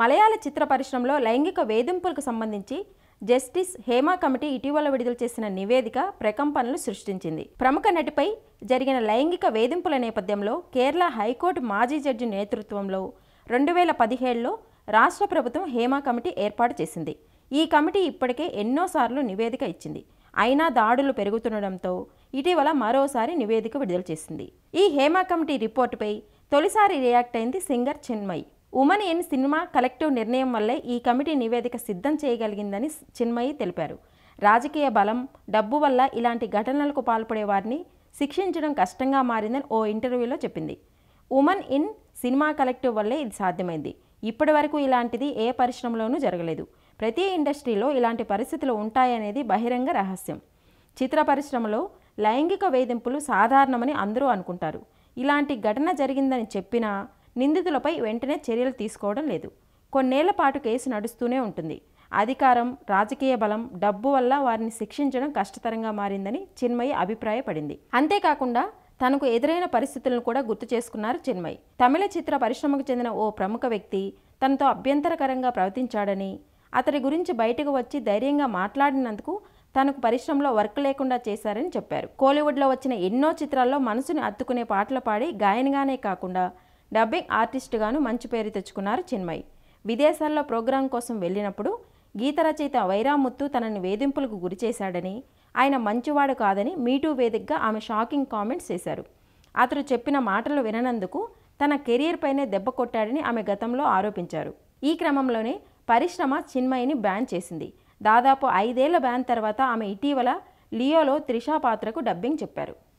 మలయాళ చిత్ర పరిశ్రమలో లైంగిక వేధింపులకు సంబంధించి జస్టిస్ హేమా కమిటీ ఇటీవల విడుదల చేసిన నివేదిక ప్రకంపనలు సృష్టించింది. ప్రముఖ నటిపై జరిగిన లైంగిక వేధింపుల నేపథ్యంలో కేరళ హైకోర్టు మాజీ జడ్జి నేతృత్వంలో 2017లో రాష్ట్ర ప్రభుత్వం హేమా కమిటీ ఏర్పాటు చేసింది. ఈ కమిటీ ఇప్పటికే ఎన్నోసార్లు నివేదిక ఇచ్చింది. అయినా దాడులు పెరుగుతుండడంతో ఇటీవల మరోసారి నివేదిక విడుదల చేసింది. ఈ హేమా కమిటీ రిపోర్టుపై తొలిసారి రియాక్ట్ అయింది singer Chinmayi. Women in cinema collective నిర్ణయం వల్లే ఈ కమిటీ నివేదిక సిద్ధం చేయగలిగిందని చిన్మయి తెలిపారు. రాజకీయ బలం, డబ్బు వల్ల ఇలాంటి ఘటనలకు పాల్పడే వారిని శిక్షించడం కష్టంగా మారిందని ఓ ఇంటర్వ్యూలో చెప్పింది. ఉమెన్ ఇన్ సినిమా కలెక్టివ్ వల్లే ఇది సాధ్యమైంది. ఇప్పటి వరకు ఇలాంటిది ఏ పరిశ్రమలోనూ జరగలేదు. ప్రతి ఇండస్ట్రీలో ఇలాంటి పరిస్థితులు ఉంటాయనేది బహిరంగ రహస్యం. చిత్ర పరిశ్రమలో లైంగిక వేధింపులు సాధారణమని అందరూ అనుకుంటారు. ఇలాంటి ఘటన జరిగిందని చెప్పినా నిందితులపై వెంటనే చర్యలు తీసుకోవడం లేదు. కొన్నేళ్ల పాటు కేసు నడుస్తూనే ఉంటుంది. అధికారం, రాజకీయ బలం, డబ్బు వల్ల వారిని శిక్షించడం కష్టతరంగా మారిందని చిన్మయి అభిప్రాయపడింది. అంతేకాకుండా తనకు ఎదురైన పరిస్థితులను కూడా గుర్తు చేసుకున్నారు చిన్మయి. తమిళ చిత్ర పరిశ్రమకు చెందిన ఓ ప్రముఖ వ్యక్తి తనతో అభ్యంతరకరంగా ప్రవర్తించాడని, అతడి గురించి బయటకు వచ్చి ధైర్యంగా మాట్లాడినందుకు తనకు పరిశ్రమలో వర్క్ లేకుండా చేశారని చెప్పారు. కోలీవుడ్లో వచ్చిన ఎన్నో చిత్రాల్లో మనసుని అత్తుకునే పాటలు పాడి గాయనిగానే కాకుండా డబ్బింగ్ ఆర్టిస్టుగాను మంచి పేరు తెచ్చుకున్నారు చిన్మయి. విదేశాల్లో ప్రోగ్రాం కోసం వెళ్ళినప్పుడు గీత రచయిత వైరాముత్తు తనని వేధింపులకు గురిచేశాడని, ఆయన మంచివాడు కాదని మీటూ వేదికగా ఆమె షాకింగ్ కామెంట్స్ చేశారు. అతడు చెప్పిన మాటలు విననందుకు తన కెరీర్ పైనే దెబ్బ కొట్టాడని ఆమె గతంలో ఆరోపించారు. ఈ క్రమంలోనే పరిశ్రమ చిన్మయిని బ్యాన్ చేసింది. దాదాపు 5 ఏళ్ల బ్యాన్ తర్వాత ఆమె ఇటీవల లియోలో త్రిష పాత్రకు డబ్బింగ్ చెప్పారు.